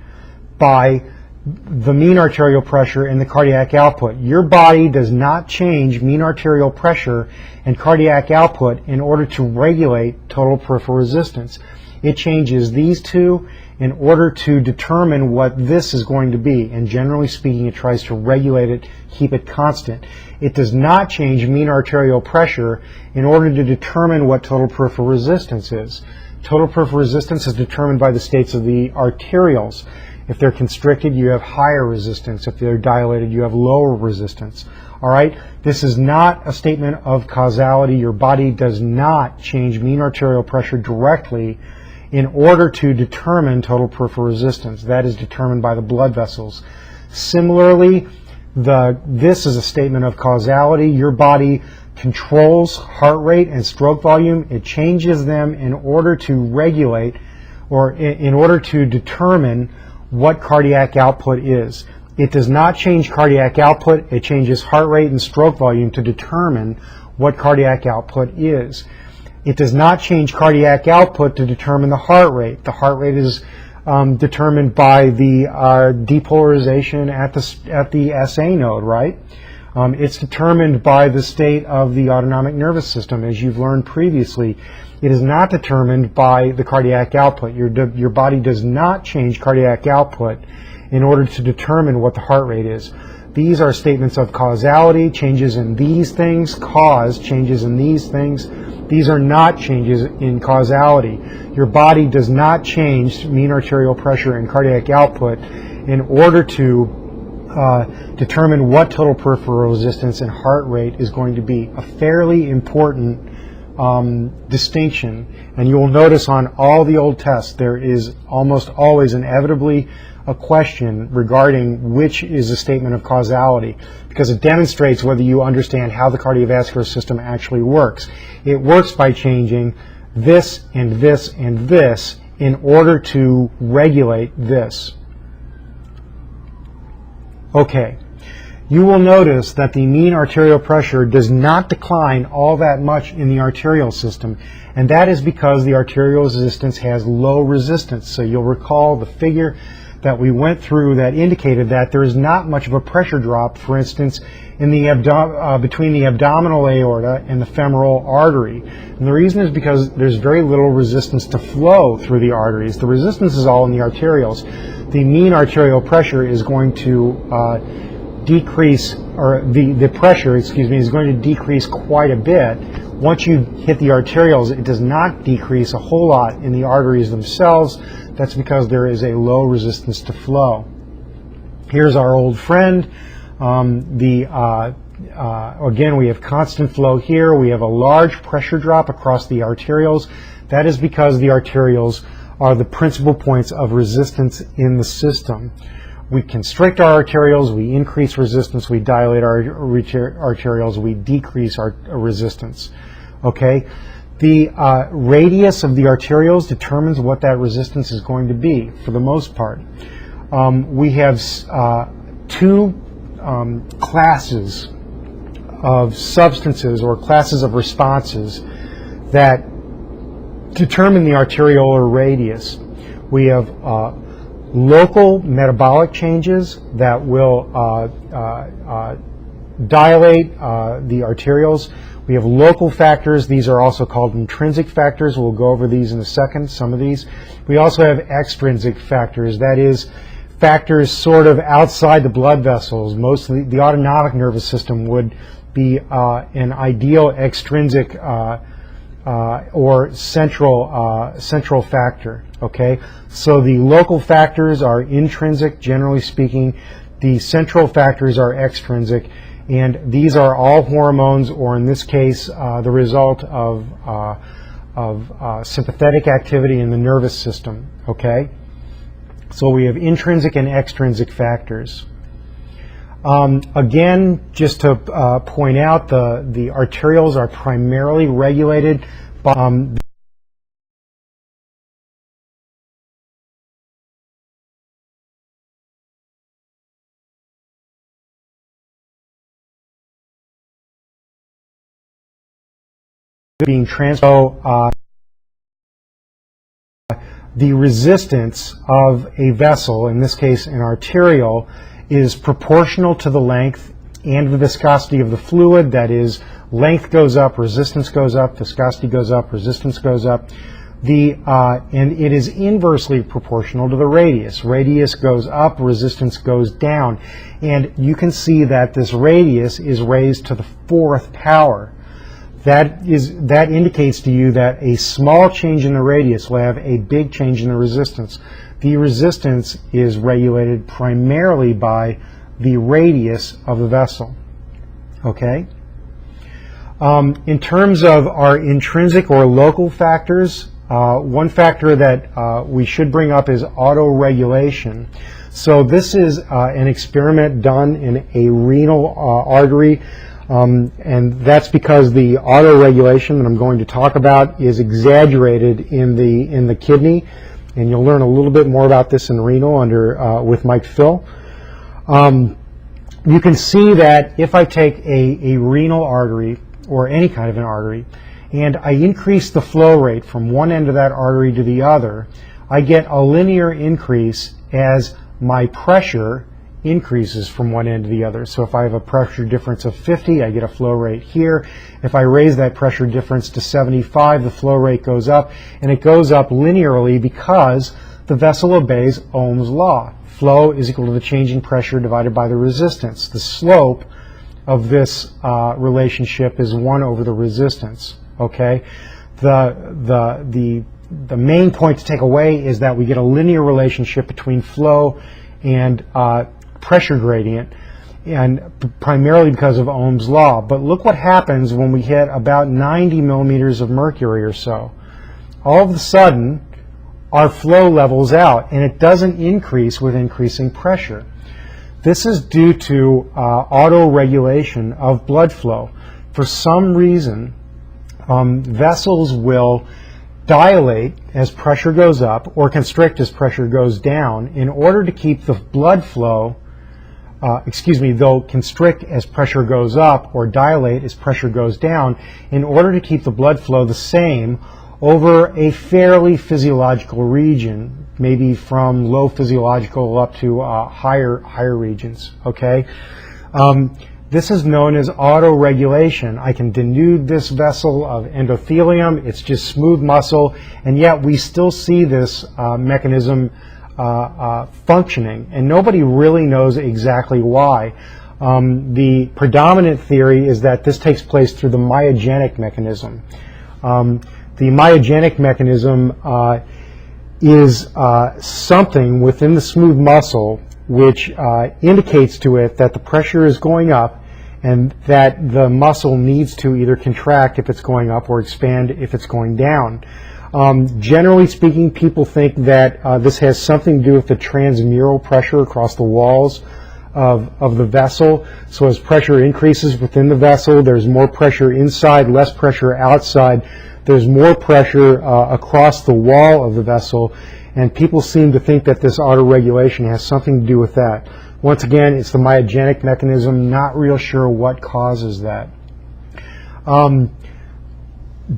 by the mean arterial pressure and the cardiac output. Your body does not change mean arterial pressure and cardiac output in order to regulate total peripheral resistance. It changes these two in order to determine what this is going to be, and generally speaking, it tries to regulate it, keep it constant. It does not change mean arterial pressure in order to determine what total peripheral resistance is. Total peripheral resistance is determined by the states of the arterioles. If they're constricted, you have higher resistance. If they're dilated, you have lower resistance. All right? This is not a statement of causality. Your body does not change mean arterial pressure directly in order to determine total peripheral resistance. That is determined by the blood vessels. Similarly, this is a statement of causality. Your body controls heart rate and stroke volume. It changes them in order to regulate, or in order to determine what cardiac output is. It does not change cardiac output. It changes heart rate and stroke volume to determine what cardiac output is. It does not change cardiac output to determine the heart rate. The heart rate is determined by the depolarization at the SA node, right? It's determined by the state of the autonomic nervous system, as you've learned previously. It is not determined by the cardiac output. Your body does not change cardiac output in order to determine what the heart rate is. These are statements of causality. Changes in these things cause changes in these things. These are not changes in causality. Your body does not change mean arterial pressure and cardiac output in order to determine what total peripheral resistance and heart rate is going to be. A fairly important distinction, and you will notice on all the old tests there is almost always inevitably a question regarding which is a statement of causality, because it demonstrates whether you understand how the cardiovascular system actually works. It works by changing this and this and this in order to regulate this. Okay. You will notice that the mean arterial pressure does not decline all that much in the arterial system, and that is because the arterial resistance has low resistance. So you'll recall the figure that we went through that indicated that there is not much of a pressure drop, for instance, in the between the abdominal aorta and the femoral artery. And the reason is because there's very little resistance to flow through the arteries. The resistance is all in the arterioles. The mean arterial pressure is going to decrease, or the pressure, excuse me, is going to decrease quite a bit. Once you hit the arterioles, it does not decrease a whole lot in the arteries themselves. That's because there is a low resistance to flow. Here's our old friend. Again, we have constant flow here. We have a large pressure drop across the arterioles. That is because the arterioles are the principal points of resistance in the system. We constrict our arterioles, we increase resistance, we dilate our arterioles, we decrease our resistance. Okay? The radius of the arterioles determines what that resistance is going to be, for the most part. We have two classes of substances or classes of responses that determine the arteriolar radius. We have local metabolic changes that will dilate the arterioles. We have local factors. These are also called intrinsic factors. We'll go over these in a second, some of these. We also have extrinsic factors, that is, factors sort of outside the blood vessels. Mostly the autonomic nervous system would be an ideal extrinsic or central factor. Okay, so the local factors are intrinsic, generally speaking. The central factors are extrinsic, and these are all hormones, or in this case, the result of sympathetic activity in the nervous system. Okay, so we have intrinsic and extrinsic factors. Again, just to point out, the arterioles are primarily regulated by being transferred. The resistance of a vessel, in this case an arteriole, is proportional to the length and the viscosity of the fluid. That is, length goes up, resistance goes up, viscosity goes up, resistance goes up. And it is inversely proportional to the radius. Radius goes up, resistance goes down. And you can see that this radius is raised to the 4th power. That indicates to you that a small change in the radius will have a big change in the resistance. The resistance is regulated primarily by the radius of the vessel. Okay? In terms of our intrinsic or local factors, one factor that we should bring up is autoregulation. So this is an experiment done in a renal artery. And that's because the autoregulation that I'm going to talk about is exaggerated in the kidney, and you'll learn a little bit more about this in renal with Mike Phil. You can see that if I take a renal artery, or any kind of an artery, and I increase the flow rate from one end of that artery to the other, I get a linear increase as my pressure increases from one end to the other. So if I have a pressure difference of 50, I get a flow rate here. If I raise that pressure difference to 75, the flow rate goes up, and it goes up linearly because the vessel obeys Ohm's law. Flow is equal to the changing pressure divided by the resistance. The slope of this relationship is 1 over the resistance. Okay? The main point to take away is that we get a linear relationship between flow and pressure gradient, and primarily because of Ohm's law. But look what happens when we hit about 90 millimeters of mercury or so. All of a sudden, our flow levels out, and it doesn't increase with increasing pressure. This is due to auto-regulation of blood flow. For some reason, vessels will dilate as pressure goes up or constrict as pressure goes down in order to keep the blood flow, they'll constrict as pressure goes up or dilate as pressure goes down in order to keep the blood flow the same over a fairly physiological region, maybe from low physiological up to higher regions, okay? This is known as autoregulation. I can denude this vessel of endothelium, it's just smooth muscle, and yet we still see this mechanism functioning, and nobody really knows exactly why. The predominant theory is that this takes place through the myogenic mechanism. The myogenic mechanism is something within the smooth muscle which indicates to it that the pressure is going up and that the muscle needs to either contract if it's going up or expand if it's going down. Generally speaking, people think that this has something to do with the transmural pressure across the walls of the vessel. So as pressure increases within the vessel, there's more pressure inside, less pressure outside. There's more pressure across the wall of the vessel, and people seem to think that this autoregulation has something to do with that. Once again, it's the myogenic mechanism, not real sure what causes that.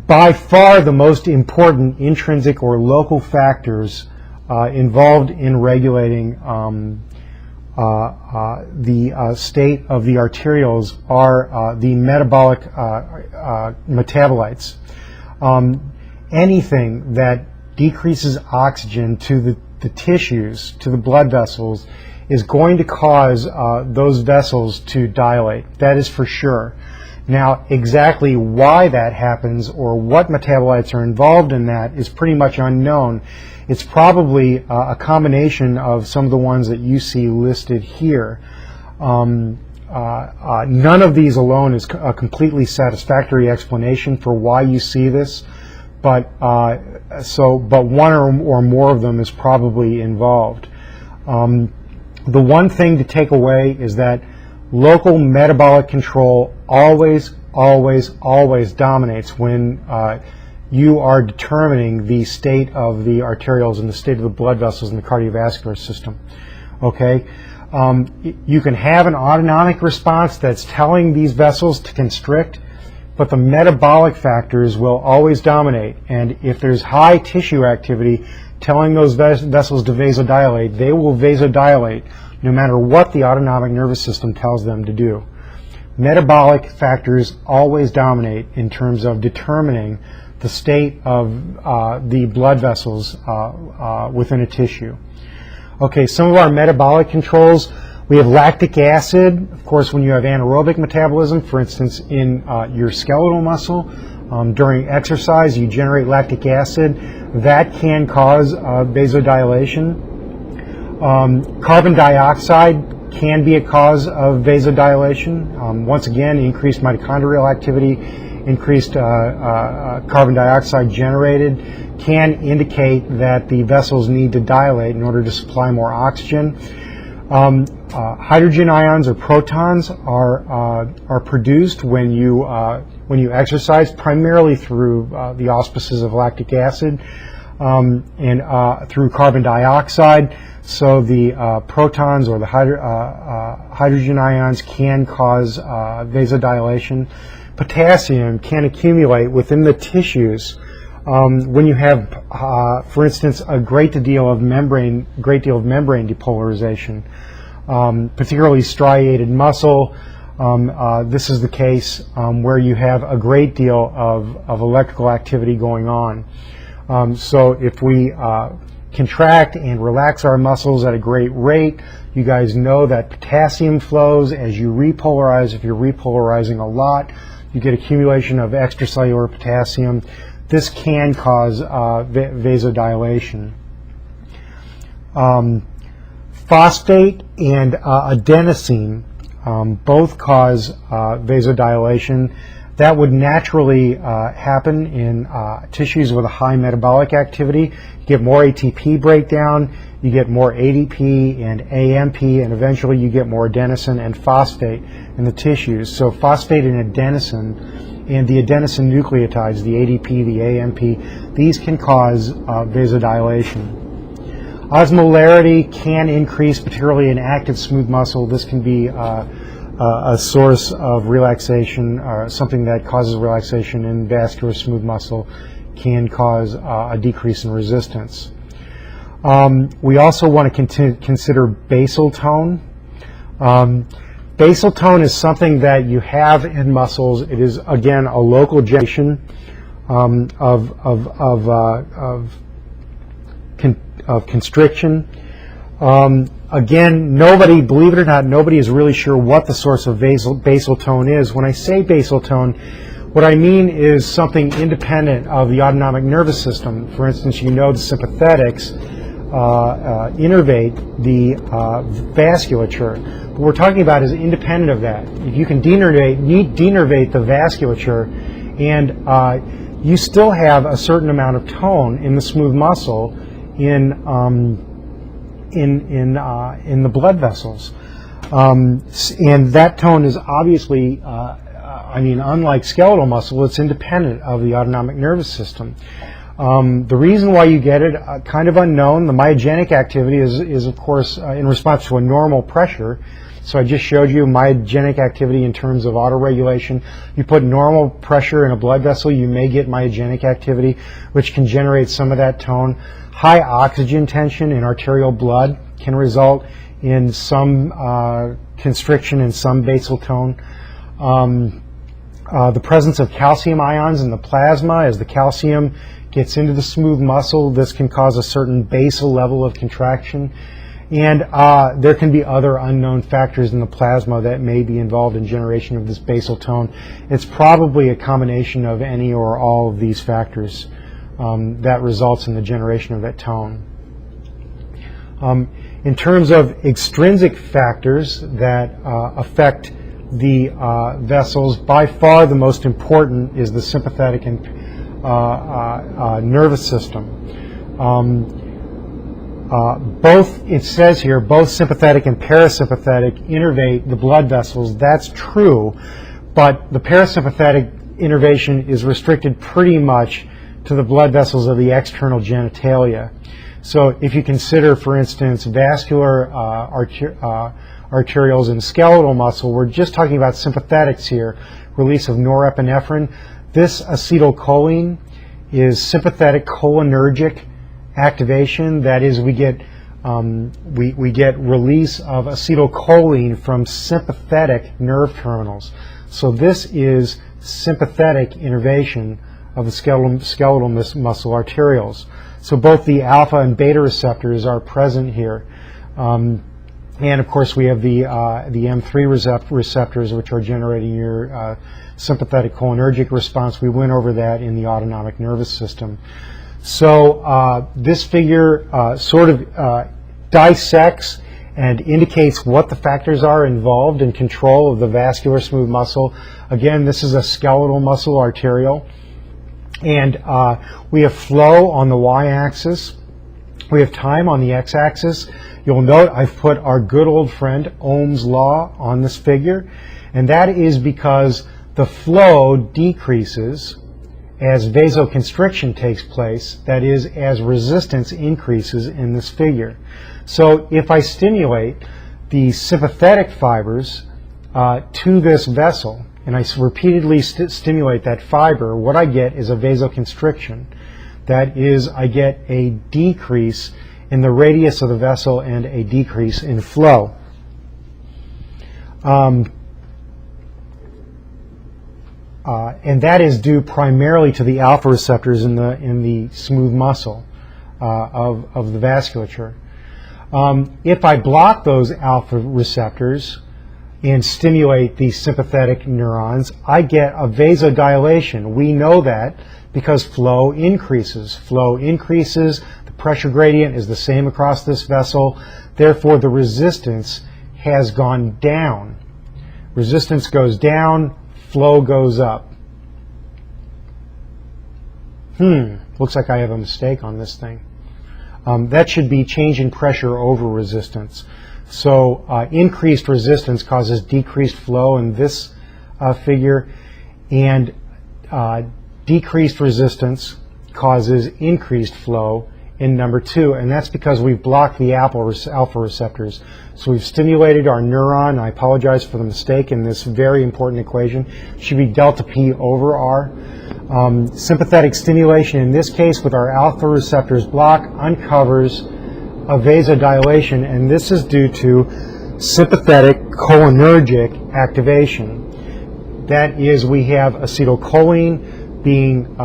By far the most important intrinsic or local factors involved in regulating the state of the arterioles are the metabolic metabolites. Anything that decreases oxygen to the tissues, to the blood vessels, is going to cause those vessels to dilate. That is for sure. Now, exactly why that happens or what metabolites are involved in that is pretty much unknown. It's probably a combination of some of the ones that you see listed here. None of these alone is a completely satisfactory explanation for why you see this, but one or more of them is probably involved. The one thing to take away is that local metabolic control always dominates when you are determining the state of the arterioles and the state of the blood vessels in the cardiovascular system. Okay? You can have an autonomic response that's telling these vessels to constrict, but the metabolic factors will always dominate. And if there's high tissue activity telling those vessels to vasodilate, they will vasodilate no matter what the autonomic nervous system tells them to do. Metabolic factors always dominate in terms of determining the state of the blood vessels within a tissue. Okay, some of our metabolic controls, we have lactic acid. Of course, when you have anaerobic metabolism, for instance, in your skeletal muscle, during exercise, you generate lactic acid. That can cause vasodilation. Carbon dioxide can be a cause of vasodilation. Once again, increased mitochondrial activity, increased carbon dioxide generated can indicate that the vessels need to dilate in order to supply more oxygen. Hydrogen ions or protons are produced when you exercise, primarily through the auspices of lactic acid and through carbon dioxide. So the protons or the hydrogen ions can cause vasodilation. Potassium can accumulate within the tissues when you have, for instance, a great deal of membrane depolarization, particularly striated muscle. This is the case where you have a great deal of electrical activity going on. So if we contract and relax our muscles at a great rate, you guys know that potassium flows as you repolarize. If you're repolarizing a lot, you get accumulation of extracellular potassium. This can cause vasodilation. Phosphate and adenosine both cause vasodilation. That would naturally happen in tissues with a high metabolic activity. You get more ATP breakdown, you get more ADP and AMP, and eventually you get more adenosine and phosphate in the tissues. So phosphate and adenosine and the adenosine nucleotides, the ADP, the AMP, these can cause vasodilation. Osmolarity can increase, particularly in active smooth muscle. This can be a source of relaxation, or something that causes relaxation in vascular smooth muscle can cause a decrease in resistance. We also want to consider basal tone. Basal tone is something that you have in muscles. It is, again, a local generation of constriction. Again, nobody, believe it or not, nobody is really sure what the source of basal tone is. When I say basal tone, what I mean is something independent of the autonomic nervous system. For instance, you know the sympathetics innervate the vasculature. What we're talking about is independent of that. If you can denervate the vasculature, and you still have a certain amount of tone in the smooth muscle in the blood vessels, and that tone is obviously, unlike skeletal muscle, it's independent of the autonomic nervous system. The reason why you get it, kind of unknown. The myogenic activity is of course in response to a normal pressure. So I just showed you myogenic activity in terms of autoregulation. You put normal pressure in a blood vessel, you may get myogenic activity, which can generate some of that tone. High oxygen tension in arterial blood can result in some constriction and some basal tone. The presence of calcium ions in the plasma, as the calcium gets into the smooth muscle, this can cause a certain basal level of contraction. And there can be other unknown factors in the plasma that may be involved in generation of this basal tone. It's probably a combination of any or all of these factors that results in the generation of that tone. In terms of extrinsic factors that affect the vessels, by far the most important is the sympathetic and nervous system. Both, it says here, both sympathetic and parasympathetic innervate the blood vessels. That's true, but the parasympathetic innervation is restricted pretty much to the blood vessels of the external genitalia. So if you consider, for instance, vascular arterioles and skeletal muscle, we're just talking about sympathetics here, release of norepinephrine. This acetylcholine is sympathetic cholinergic activation. That is, we get release of acetylcholine from sympathetic nerve terminals. So this is sympathetic innervation of the skeletal muscle arterioles. So both the alpha and beta receptors are present here. And of course we have the M3 receptors, which are generating your sympathetic cholinergic response. We went over that in the autonomic nervous system. So this figure sort of dissects and indicates what the factors are involved in control of the vascular smooth muscle. Again, this is a skeletal muscle arteriole. And we have flow on the y-axis. We have time on the x-axis. You'll note I've put our good old friend Ohm's law on this figure, and that is because the flow decreases as vasoconstriction takes place, that is, as resistance increases in this figure. So if I stimulate the sympathetic fibers to this vessel, and I repeatedly stimulate that fiber, what I get is a vasoconstriction. That is, I get a decrease in the radius of the vessel and a decrease in flow. And that is due primarily to the alpha receptors in the smooth muscle of the vasculature. If I block those alpha receptors and stimulate the sympathetic neurons, I get a vasodilation. We know that because flow increases. Flow increases, the pressure gradient is the same across this vessel, therefore the resistance has gone down. Resistance goes down, flow goes up. Looks like I have a mistake on this thing. That should be change in pressure over resistance. So increased resistance causes decreased flow in this figure, and decreased resistance causes increased flow in number 2, and that's because we've blocked the alpha receptors. So we've stimulated our neuron. I apologize for the mistake in this very important equation. It should be delta P over R. Sympathetic stimulation, in this case with our alpha receptors block, uncovers a vasodilation, and this is due to sympathetic cholinergic activation. That is, we have acetylcholine being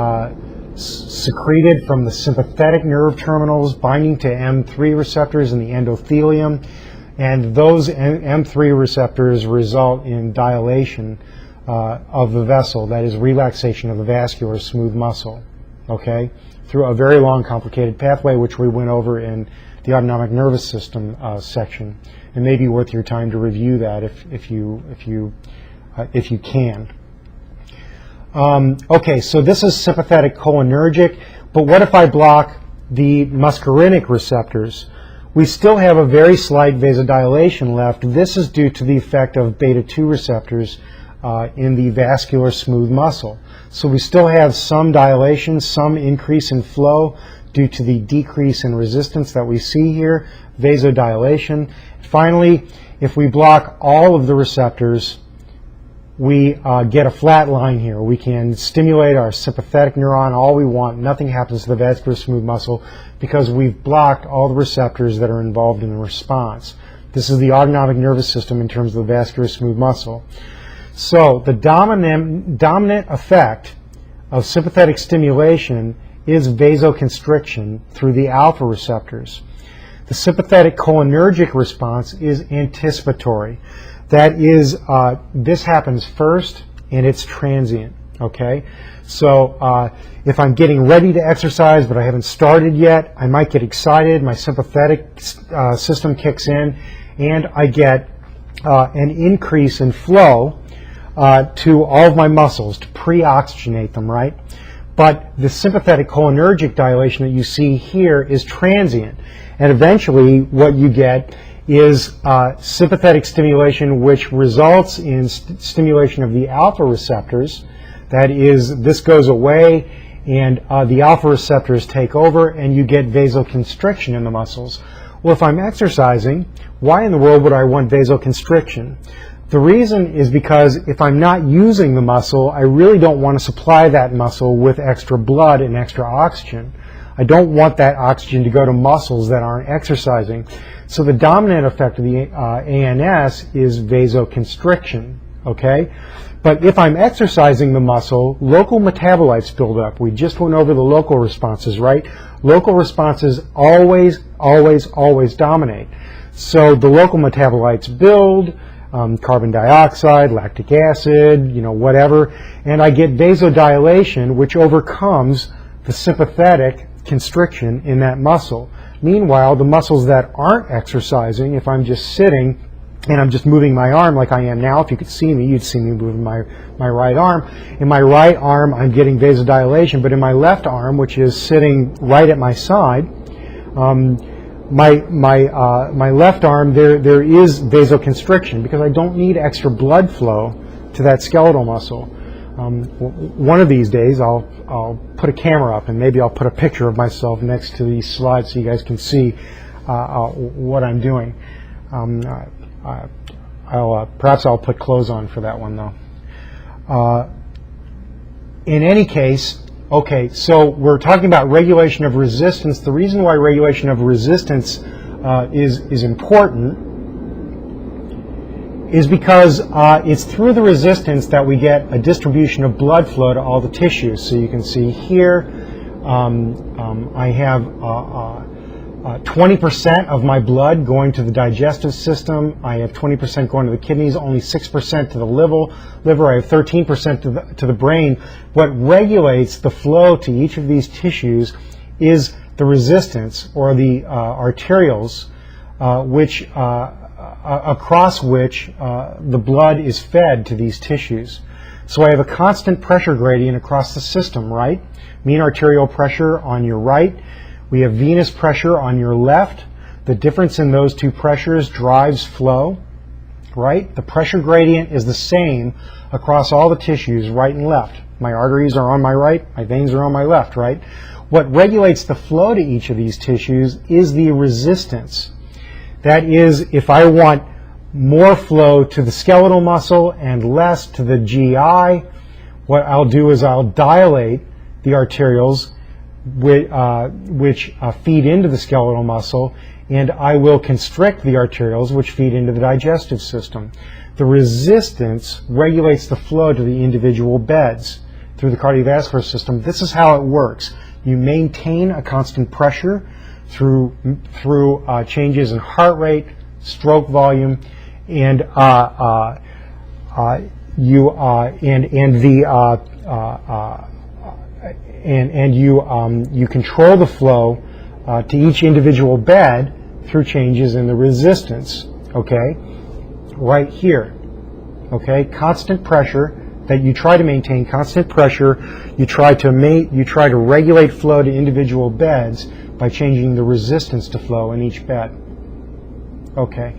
secreted from the sympathetic nerve terminals binding to M3 receptors in the endothelium, and those M3 receptors result in dilation of the vessel, that is relaxation of the vascular smooth muscle, okay, through a very long complicated pathway which we went over in the autonomic nervous system section. It may be worth your time to review that if you can. Okay, so this is sympathetic cholinergic, but what if I block the muscarinic receptors? We still have a very slight vasodilation left. This is due to the effect of beta-2 receptors in the vascular smooth muscle. So we still have some dilation, some increase in flow due to the decrease in resistance that we see here, vasodilation. Finally, if we block all of the receptors, we get a flat line here. We can stimulate our sympathetic neuron all we want. Nothing happens to the vascular smooth muscle because we've blocked all the receptors that are involved in the response. This is the autonomic nervous system in terms of the vascular smooth muscle. So the dominant effect of sympathetic stimulation is vasoconstriction through the alpha receptors. The sympathetic cholinergic response is anticipatory. That is, this happens first and it's transient, okay? So if I'm getting ready to exercise but I haven't started yet, I might get excited, my sympathetic system kicks in, and I get an increase in flow to all of my muscles to pre-oxygenate them, right? But the sympathetic cholinergic dilation that you see here is transient. And eventually what you get is sympathetic stimulation, which results in stimulation of the alpha receptors. That is, this goes away and the alpha receptors take over and you get vasoconstriction in the muscles. Well, if I'm exercising, why in the world would I want vasoconstriction? The reason is because if I'm not using the muscle, I really don't want to supply that muscle with extra blood and extra oxygen. I don't want that oxygen to go to muscles that aren't exercising. So the dominant effect of the ANS is vasoconstriction, okay? But if I'm exercising the muscle, local metabolites build up. We just went over the local responses, right? Local responses always dominate. So the local metabolites build, carbon dioxide, lactic acid, whatever, and I get vasodilation, which overcomes the sympathetic constriction in that muscle. Meanwhile, the muscles that aren't exercising, if I'm just sitting and I'm just moving my arm like I am now, if you could see me, you'd see me moving my right arm. In my right arm, I'm getting vasodilation, but in my left arm, which is sitting right at my side, my left arm, there is vasoconstriction because I don't need extra blood flow to that skeletal muscle. One of these days I'll put a camera up and maybe I'll put a picture of myself next to these slides so you guys can see what I'm doing. Perhaps I'll put clothes on for that one though. In any case, okay, so we're talking about regulation of resistance. The reason why regulation of resistance is important is because it's through the resistance that we get a distribution of blood flow to all the tissues. So you can see here I have 20% of my blood going to the digestive system. I have 20% going to the kidneys, only 6% to the liver. I have 13% to the brain. What regulates the flow to each of these tissues is the resistance, or the arterioles, across which the blood is fed to these tissues. So I have a constant pressure gradient across the system, right? Mean arterial pressure on your right. We have venous pressure on your left. The difference in those two pressures drives flow, right? The pressure gradient is the same across all the tissues, right and left. My arteries are on my right, my veins are on my left, right? What regulates the flow to each of these tissues is the resistance. That is, if I want more flow to the skeletal muscle and less to the GI, what I'll do is I'll dilate the arterioles which feed into the skeletal muscle, and I will constrict the arterioles which feed into the digestive system. The resistance regulates the flow to the individual beds through the cardiovascular system. This is how it works. You maintain a constant pressure through changes in heart rate, stroke volume, and you control the flow to each individual bed through changes in the resistance. Okay, right here. Okay, constant pressure that you try to maintain. Constant pressure. You try to regulate flow to individual beds by changing the resistance to flow in each bed. Okay.